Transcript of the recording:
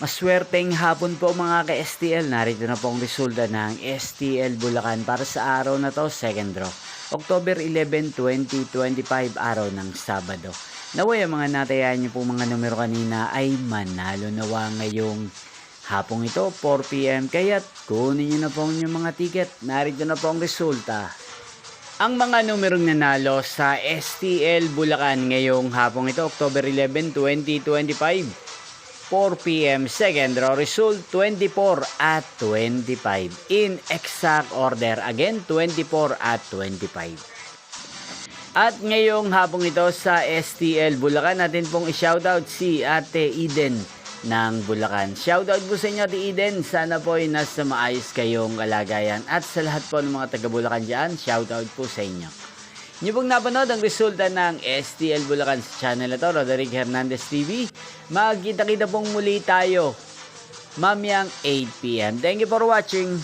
Maswerteng hapon po mga ka-STL. Narito na po ang resulta ng STL Bulacan para sa araw na to, second draw. October 11, 2025, araw ng Sabado. Naway ang mga natayan niyo po mga numero kanina ay manalo nawa ngayong hapong ito, 4 PM. Kaya't kunin niyo na po ang inyong mga ticket. Narito na po ang resulta. Ang mga numerong nanalo sa STL Bulacan ngayong hapong ito, October 11, 2025. 4 PM, second draw result 24 at 25 in exact order, again 24 at 25. At ngayong hapong ito sa STL Bulacan, natin pong i-shoutout si Ate Eden ng Bulacan. Shoutout po sa inyo Ate Eden, sana po ay nasa maayos kayong kalagayan, at sa lahat po ng mga taga Bulacan dyan, shoutout po sa inyo. Niyo pong napanood ang resulta ng STL Bulacan sa channel na to, Roderick Hernandez TV. Magkita-kita pong muli tayo mamayang 8 PM. Thank you for watching.